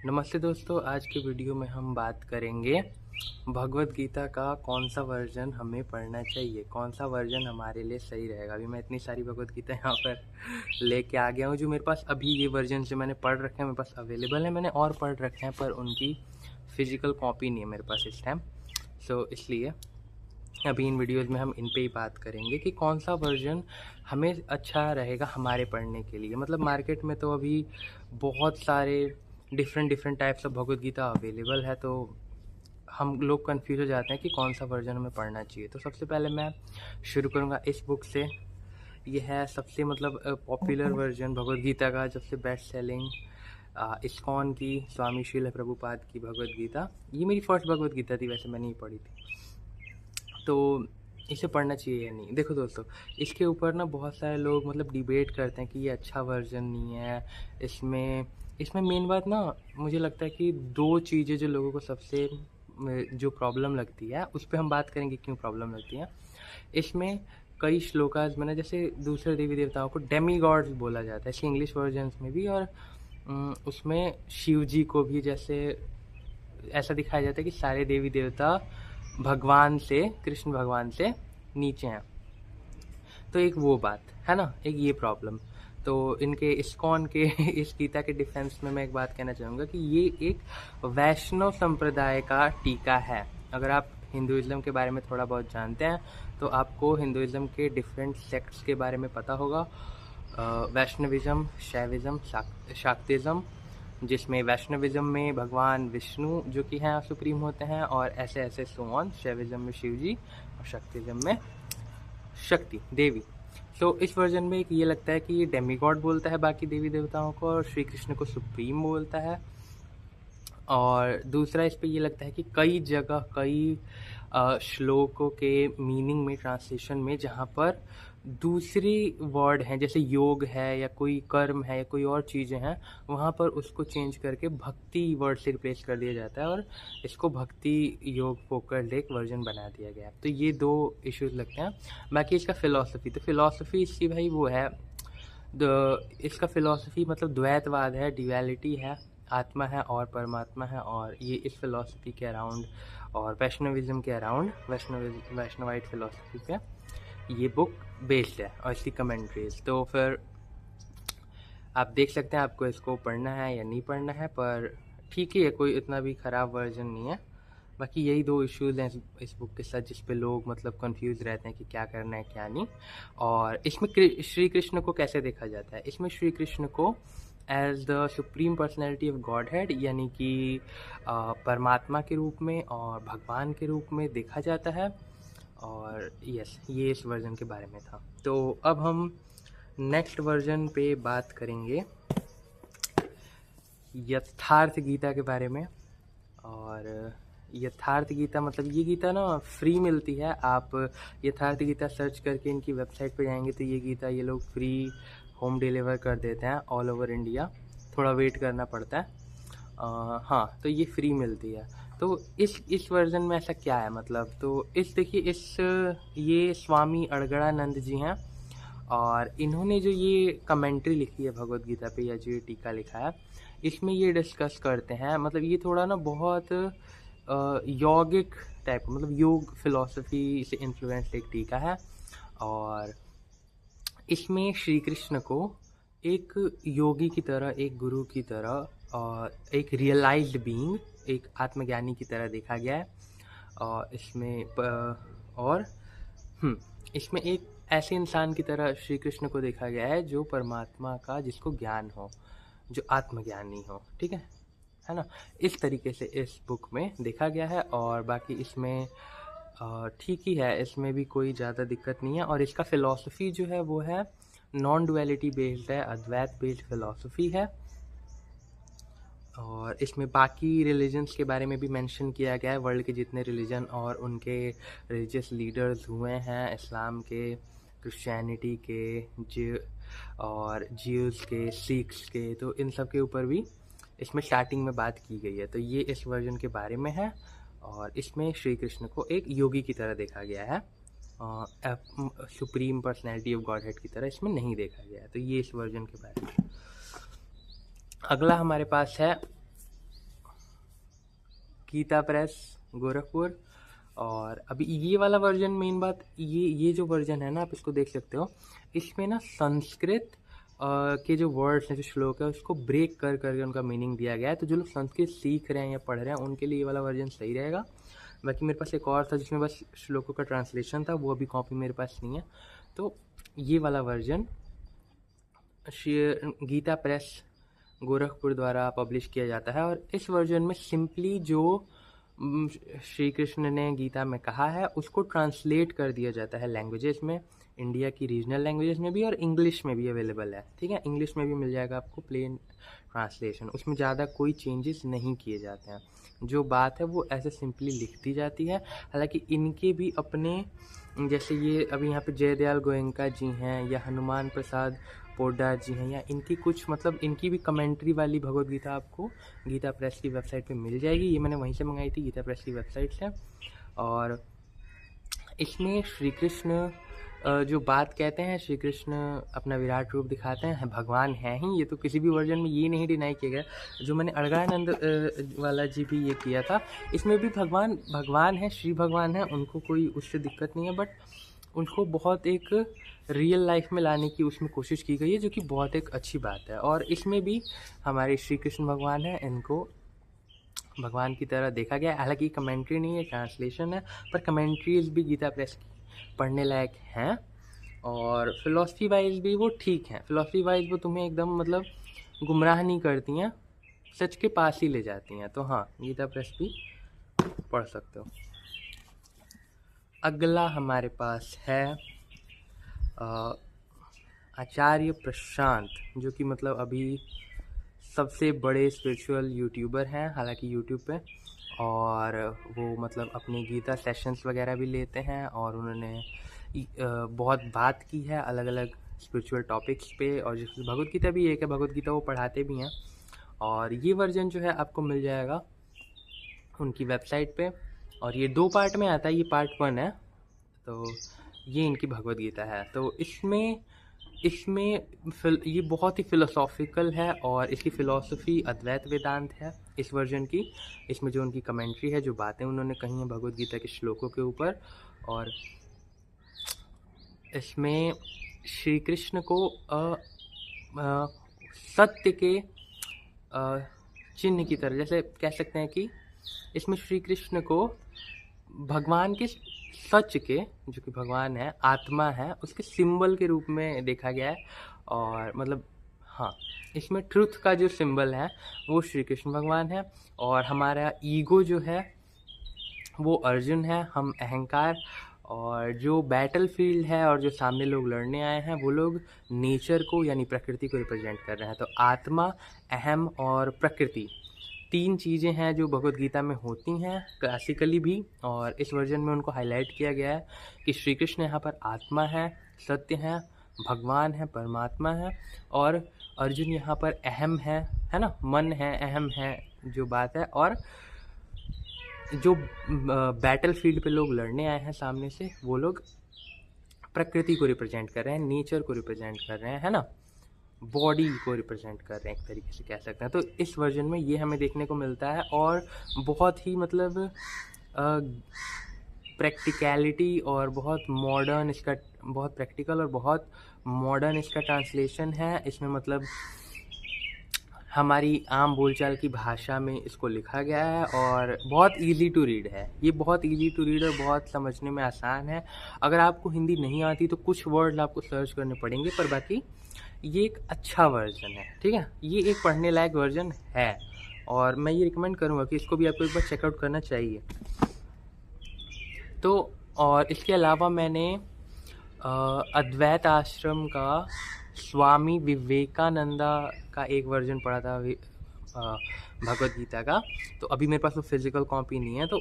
नमस्ते दोस्तों, आज के वीडियो में हम बात करेंगे भगवत गीता का कौन सा वर्जन हमें पढ़ना चाहिए, कौन सा वर्जन हमारे लिए सही रहेगा। अभी मैं इतनी सारी भगवत गीता यहाँ पर लेके आ गया हूँ जो मेरे पास अभी ये वर्जन जो मैंने पढ़ रखे हैं मेरे पास अवेलेबल है। मैंने और पढ़ रखे हैं पर उनकी फ़िज़िकल कॉपी नहीं है मेरे पास इस टाइम। इसलिए अभी इन वीडियोज़ में हम इन पे ही बात करेंगे कि कौन सा वर्जन हमें अच्छा रहेगा हमारे पढ़ने के लिए। मतलब मार्केट में तो अभी बहुत सारे different types of Bhagavad Gita available है, तो हम लोग कंफ्यूज हो जाते हैं कि कौन सा वर्जन हमें पढ़ना चाहिए। तो सबसे पहले मैं शुरू करूँगा इस बुक से। ये है सबसे पॉपुलर वर्जन भगवत गीता का, सबसे बेस्ट सेलिंग इस्कॉन की स्वामी श्रील प्रभुपाद की भगवत गीता। ये मेरी फर्स्ट भगवत गीता थी, वैसे मैंने ये पढ़ी थी। तो इसे पढ़ना चाहिए या नहीं। देखो दोस्तों, इसके ऊपर ना बहुत सारे लोग डिबेट करते हैं कि ये अच्छा वर्जन नहीं है। इसमें मेन बात ना मुझे लगता है कि दो चीज़ें जो लोगों को सबसे जो प्रॉब्लम लगती है उस पर हम बात करेंगे क्यों प्रॉब्लम लगती है। इसमें कई श्लोकाज में ना जैसे दूसरे देवी देवताओं को डेमी गॉड्स बोला जाता है, ऐसे इंग्लिश वर्जन्स में भी। और उसमें शिव जी को भी जैसे ऐसा दिखाया जाता है कि सारे देवी देवता भगवान से, कृष्ण भगवान से नीचे हैं। तो एक वो बात है ना, एक ये प्रॉब्लम। तो इनके इस्कॉन के इस गीता के डिफेंस में मैं एक बात कहना चाहूँगा कि ये एक वैष्णव संप्रदाय का टीका है। अगर आप हिंदुइज्म के बारे में थोड़ा बहुत जानते हैं तो आपको हिंदुइज्म के डिफरेंट सेक्ट्स के बारे में पता होगा। वैष्णविज्म, शैविज्म, शाक्तिज्म, जिसमें वैष्णविज्म में भगवान विष्णु जो कि हैं सुप्रीम होते हैं, और ऐसे ऐसे सो ऑन। शैविज्म में शिव जी और शक्तिज्म में शक्ति देवी। तो इस वर्जन में एक ये लगता है कि ये डेमीगॉड बोलता है बाकी देवी देवताओं को और श्री कृष्ण को सुप्रीम बोलता है। और दूसरा इस पे ये लगता है कि कई जगह कई श्लोकों के मीनिंग में, ट्रांसलेशन में, जहाँ पर दूसरी वर्ड हैं जैसे योग है या कोई कर्म है या कोई और चीज़ें हैं, वहाँ पर उसको चेंज करके भक्ति वर्ड से रिप्लेस कर दिया जाता है और इसको भक्ति योग फोकस्ड एक वर्जन बना दिया गया है। तो ये दो इश्यूज लगते हैं। बाकी इसका फ़िलॉसफी इसकी भाई वो है, इसका फ़िलॉसफी द्वैतवाद है, ड्युअलिटी है, आत्मा है और परमात्मा है। और ये इस फिलॉसफी के अराउंड और वैष्णविज्म के अराउंड वैष्णवाइट फिलॉसफी पे ये बुक बेस्ड है और इसकी कमेंट्रीज। तो फिर आप देख सकते हैं आपको इसको पढ़ना है या नहीं पढ़ना है, पर ठीक ही है, कोई इतना भी ख़राब वर्जन नहीं है। बाकी यही दो इश्यूज़ हैं इस बुक के साथ जिस पे लोग कंफ्यूज रहते हैं कि क्या करना है क्या नहीं। और इसमें श्री कृष्ण को कैसे देखा जाता है, इसमें श्री कृष्ण को as the supreme personality of Godhead, यानी कि परमात्मा के रूप में और भगवान के रूप में देखा जाता है। और यस, ये इस वर्जन के बारे में था। तो अब हम नेक्स्ट वर्जन पे बात करेंगे यथार्थ गीता के बारे में। और यथार्थ गीता ये गीता ना फ्री मिलती है। आप यथार्थ गीता सर्च करके इनकी वेबसाइट पे जाएंगे तो ये गीता ये लोग फ्री होम डिलीवर कर देते हैं ऑल ओवर इंडिया। थोड़ा वेट करना पड़ता है। हाँ, तो ये फ्री मिलती है। तो इस वर्जन में ऐसा क्या है, तो देखिए ये स्वामी अड़गड़ानंद जी हैं और इन्होंने जो ये कमेंट्री लिखी है भगवत गीता पे, या जो ये टीका लिखा है, इसमें ये डिस्कस करते हैं। ये थोड़ा ना बहुत यौगिक टाइप, योग फिलॉसफी से इन्फ्लुएंस्ड एक टीका है। और इसमें श्री कृष्ण को एक योगी की तरह, एक गुरु की तरह और एक रियलाइज्ड बीइंग, एक आत्मज्ञानी की तरह देखा गया है। और इसमें एक ऐसे इंसान की तरह श्री कृष्ण को देखा गया है जो परमात्मा का, जिसको ज्ञान हो, जो आत्मज्ञानी हो। ठीक है ना, इस तरीके से इस बुक में देखा गया है। और बाकी इसमें ठीक ही है, इसमें भी कोई ज़्यादा दिक्कत नहीं है। और इसका फ़िलॉसफी जो है वो है नॉन डुअलिटी बेस्ड है, अद्वैत बेस्ड फ़िलॉसफी है। और इसमें बाकी रिलीजन्स के बारे में भी मेंशन किया गया है, वर्ल्ड के जितने रिलीजन और उनके रिलीजियस लीडर्स हुए हैं, इस्लाम के, क्रिश्चियनिटी के, और ज्यूज़ के, सिख्स के, तो इन सब के ऊपर भी इसमें स्टार्टिंग में बात की गई है। तो ये इस वर्जन के बारे में है। और इसमें श्री कृष्ण को एक योगी की तरह देखा गया है, supreme personality of God head की तरह इसमें नहीं देखा गया है। तो ये इस वर्जन के बारे में। अगला हमारे पास है गीता प्रेस गोरखपुर। और अभी ये वाला वर्जन, मेन बात ये जो वर्जन है ना, आप इसको देख सकते हो, इसमें ना संस्कृत के जो वर्ड्स हैं, जो श्लोक है, उसको ब्रेक कर करके उनका मीनिंग दिया गया है। तो जो लोग संस्कृत सीख रहे हैं या पढ़ रहे हैं उनके लिए ये वाला वर्जन सही रहेगा। बाकी मेरे पास एक और था जिसमें बस श्लोकों का ट्रांसलेशन था, वो अभी कॉपी मेरे पास नहीं है। तो ये वाला वर्जन गीता प्रेस गोरखपुर द्वारा पब्लिश किया जाता है। और इस वर्जन में सिंपली जो श्री कृष्ण ने गीता में कहा है उसको ट्रांसलेट कर दिया जाता है लैंग्वेजेस में, इंडिया की रीजनल लैंग्वेजेस में भी, और इंग्लिश में भी अवेलेबल है। ठीक है, इंग्लिश में भी मिल जाएगा आपको प्लेन ट्रांसलेशन, उसमें ज़्यादा कोई चेंजेस नहीं किए जाते हैं। जो बात है वो ऐसे सिंपली लिख दी जाती है। हालांकि इनके भी अपने, जैसे ये अभी यहाँ पे जयदयाल गोयनका जी हैं या हनुमान प्रसाद पोड्डार जी हैं, या इनकी कुछ मतलब इनकी भी कमेंट्री वाली भगवद गीता आपको गीता प्रेस की वेबसाइट पे मिल जाएगी। ये मैंने वहीं से मंगाई थी, गीता प्रेस की वेबसाइट से। और इसमें श्री कृष्ण जो बात कहते हैं, श्री कृष्ण अपना विराट रूप दिखाते हैं, भगवान हैं ही। ये तो किसी भी वर्जन में ये नहीं डिनाई किया गया। जो मैंने अड़गानंद वाला जी भी ये किया था, इसमें भी भगवान है, श्री भगवान है, उनको कोई उससे दिक्कत नहीं है, बट उनको बहुत एक रियल लाइफ में लाने की उसमें कोशिश की गई है, जो कि बहुत एक अच्छी बात है। और इसमें भी हमारे श्री कृष्ण भगवान हैं, इनको भगवान की तरह देखा गया है। हालांकि कमेंट्री नहीं है, ट्रांसलेशन है, पर कमेंट्रीज भी गीता प्रेस की पढ़ने लायक हैं। और फिलॉसफी वाइज भी वो ठीक हैं। फिलॉसफी वाइज वो तुम्हें एकदम मतलब गुमराह नहीं करती हैं, सच के पास ही ले जाती हैं। तो हाँ, गीता प्रेस भी पढ़ सकते हो। अगला हमारे पास है आचार्य प्रशांत, जो कि मतलब अभी सबसे बड़े स्पिरिचुअल यूट्यूबर हैं, हालांकि यूट्यूब पे। और वो मतलब अपने गीता सेशंस वगैरह भी लेते हैं, और उन्होंने बहुत बात की है अलग अलग स्पिरिचुअल टॉपिक्स पे। और जिसमें भगवद गीता भी एक है, भगवद गीता वो पढ़ाते भी हैं। और ये वर्जन जो है आपको मिल जाएगा उनकी वेबसाइट पे। और ये 2 पार्ट में आता है, ये पार्ट 1 है। तो ये इनकी भगवद गीता है। तो इसमें ये बहुत ही फिलोसॉफिकल है, और इसकी फ़िलॉसफी अद्वैत वेदांत है इस वर्जन की। इसमें जो उनकी कमेंट्री है, जो बातें उन्होंने कही हैं भगवद गीता के श्लोकों के ऊपर, और इसमें श्री कृष्ण को सत्य के चिन्ह की तरह, जैसे कह सकते हैं कि इसमें श्री कृष्ण को भगवान के सच के, जो कि भगवान है, आत्मा है, उसके सिंबल के रूप में देखा गया है। और मतलब हाँ, इसमें ट्रुथ का जो सिंबल है वो श्री कृष्ण भगवान है, और हमारा ईगो जो है वो अर्जुन है, हम अहंकार। और जो बैटल फील्ड है और जो सामने लोग लड़ने आए हैं वो लोग नेचर को यानी प्रकृति को रिप्रेजेंट कर रहे हैं। तो आत्मा, अहम और प्रकृति 3 चीज़ें हैं जो भगवद गीता में होती हैं क्लासिकली भी, और इस वर्जन में उनको हाईलाइट किया गया है कि श्री कृष्ण यहाँ पर आत्मा है, सत्य है, भगवान है, परमात्मा है, और अर्जुन यहाँ पर अहम है ना, मन है, अहम है जो बात है। और जो बैटल फील्ड पे लोग लड़ने आए हैं सामने से, वो लोग प्रकृति को रिप्रेजेंट कर रहे हैं, नेचर को रिप्रेजेंट कर रहे हैं, है ना, बॉडी को रिप्रेजेंट कर रहे हैं, एक तरीके से कह सकते हैं। तो इस वर्जन में ये हमें देखने को मिलता है, और बहुत ही मतलब प्रैक्टिकलिटी और बहुत मॉडर्न इसका, बहुत प्रैक्टिकल और बहुत मॉडर्न इसका ट्रांसलेशन है। इसमें मतलब हमारी आम बोलचाल की भाषा में इसको लिखा गया है, और बहुत इजी टू रीड है। ये बहुत इजी टू रीड और बहुत समझने में आसान है। अगर आपको हिंदी नहीं आती तो कुछ वर्ड आपको सर्च करने पड़ेंगे, पर बाकी ये एक अच्छा वर्जन है। ठीक है, ये एक पढ़ने लायक वर्जन है, और मैं ये रिकमेंड करूँगा कि इसको भी आपको एक बार चेकआउट करना चाहिए। तो और इसके अलावा मैंने अद्वैत आश्रम का स्वामी विवेकानंदा का एक वर्जन पढ़ा था भगवद गीता का। तो अभी मेरे पास वो फिज़िकल कॉपी नहीं है, तो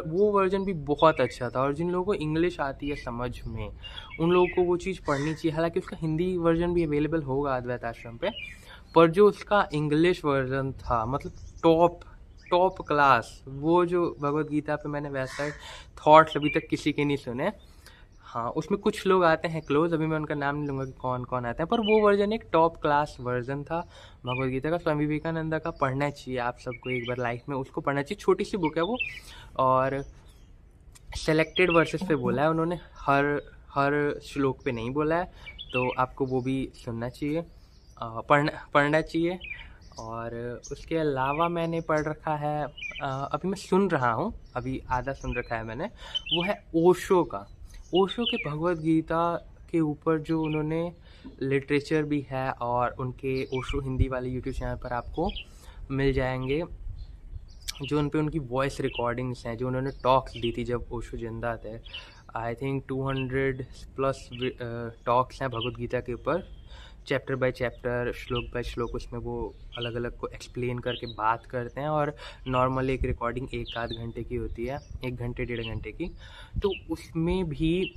वो वर्जन भी बहुत अच्छा था। और जिन लोगों को इंग्लिश आती है समझ में, उन लोगों को वो चीज़ पढ़नी चाहिए। हालांकि उसका हिंदी वर्जन भी अवेलेबल होगा अद्वैत आश्रम पे, पर जो उसका इंग्लिश वर्जन था मतलब टॉप क्लास, वो जो भगवद गीता पे मैंने वैसा थॉट्स अभी तक किसी के नहीं सुने। हाँ, उसमें कुछ लोग आते हैं क्लोज, अभी मैं उनका नाम नहीं लूँगा कि कौन कौन आते हैं, पर वो वर्जन एक टॉप क्लास वर्जन था भगवद गीता का। स्वामी विवेकानंद का पढ़ना चाहिए आप सबको एक बार लाइफ में, उसको पढ़ना चाहिए। छोटी सी बुक है वो, और सेलेक्टेड वर्सेस पे बोला है उन्होंने, हर हर श्लोक पे नहीं बोला है, तो आपको वो भी सुनना चाहिए, पढ़ना चाहिए। और उसके अलावा मैंने पढ़ रखा है, अभी मैं सुन रहा हूँ, अभी आधा सुन रखा है मैंने, वो है ओशो का। ओशो के भगवद गीता के ऊपर जो उन्होंने लिटरेचर भी है, और उनके ओशो हिंदी वाले यूट्यूब चैनल पर आपको मिल जाएंगे, जो उन पे उनकी वॉइस रिकॉर्डिंग्स हैं, जो उन्होंने टॉक्स दी थी जब ओशो जिंदा थे। आई थिंक 200 प्लस टॉक्स हैं भगवद गीता के ऊपर, चैप्टर बाय चैप्टर, श्लोक बाय श्लोक, उसमें वो अलग अलग को एक्सप्लेन करके बात करते हैं। और नॉर्मल एक रिकॉर्डिंग 1 आध घंटे की होती है, 1 घंटे 1.5 घंटे की, तो उसमें भी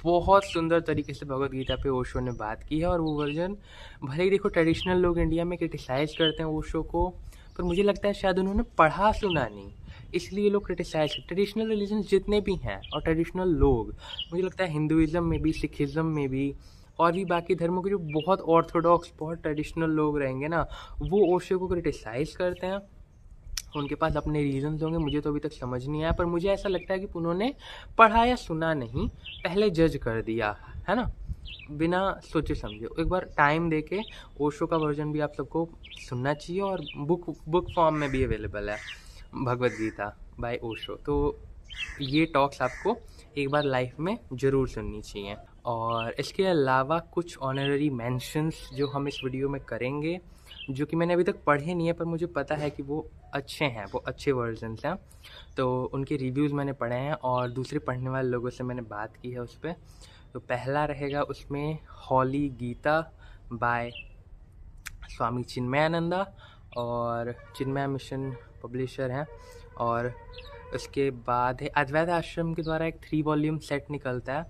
बहुत सुंदर तरीके से भगवद गीता पे ओशो ने बात की है। और वो वर्जन भले ही देखो ट्रेडिशनल लोग इंडिया में क्रिटिसाइज़ करते हैं ओशो को, पर मुझे लगता है शायद उन्होंने पढ़ा सुना नहीं, इसलिए लोग क्रिटिसाइज। ट्रेडिशनल रिलीजन जितने भी हैं और ट्रेडिशनल लोग, मुझे लगता है हिंदुइज़्म में भी, सिखिज़्म में भी, और भी बाकी धर्मों के जो बहुत ऑर्थोडॉक्स, बहुत ट्रेडिशनल लोग रहेंगे ना, वो ओशो को क्रिटिसाइज़ करते हैं। उनके पास अपने रीजंस होंगे, मुझे तो अभी तक समझ नहीं आया, पर मुझे ऐसा लगता है कि उन्होंने पढ़ा या सुना नहीं, पहले जज कर दिया है ना, बिना सोचे समझे। एक बार टाइम दे के ओशो का वर्जन भी आप सबको सुनना चाहिए, और बुक फॉर्म में भी अवेलेबल है भगवद गीता बाय ओशो। तो ये टॉक्स आपको एक बार लाइफ में ज़रूर सुननी चाहिए। और इसके अलावा कुछ ऑनररी मेंशंस जो हम इस वीडियो में करेंगे, जो कि मैंने अभी तक पढ़े नहीं है, पर मुझे पता है कि वो अच्छे हैं, वो अच्छे वर्जन्स हैं, तो उनके रिव्यूज़ मैंने पढ़े हैं और दूसरे पढ़ने वाले लोगों से मैंने बात की है उस पर। तो पहला रहेगा उसमें होली गीता बाय स्वामी चिन्मयानंदा, और चिन्मय मिशन पब्लिशर हैं। और उसके बाद है अद्वैत आश्रम के द्वारा एक 3 वॉल्यूम सेट निकलता है,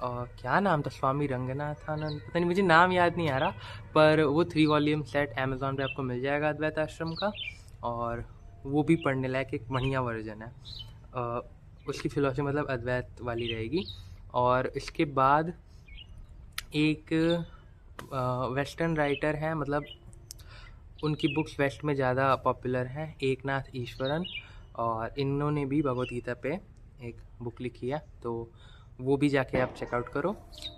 और क्या नाम था, स्वामी रंगनाथानंद, पता नहीं, मुझे नाम याद नहीं आ रहा, पर वो 3 वॉल्यूम सेट अमेज़ॉन पे आपको मिल जाएगा अद्वैत आश्रम का, और वो भी पढ़ने लायक एक बढ़िया वर्जन है। उसकी फिलॉसफी मतलब अद्वैत वाली रहेगी। और इसके बाद एक वेस्टर्न राइटर हैं, मतलब उनकी बुक्स वेस्ट में ज़्यादा पॉपुलर हैं, एकनाथ ईश्वरन, और इन्होंने भी भगवद गीता पे एक बुक लिखी है, तो वो भी जाके आप चेकआउट करो।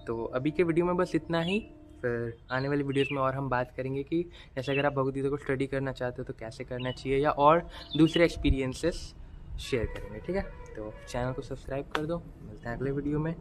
तो अभी के वीडियो में बस इतना ही, फिर आने वाली वीडियोस में और हम बात करेंगे कि जैसे अगर आप भगवद गीता को स्टडी करना चाहते हो तो कैसे करना चाहिए, या और दूसरे एक्सपीरियंसेस शेयर करेंगे, ठीक है। तो चैनल को सब्सक्राइब कर दो, मिलते हैं अगले वीडियो में।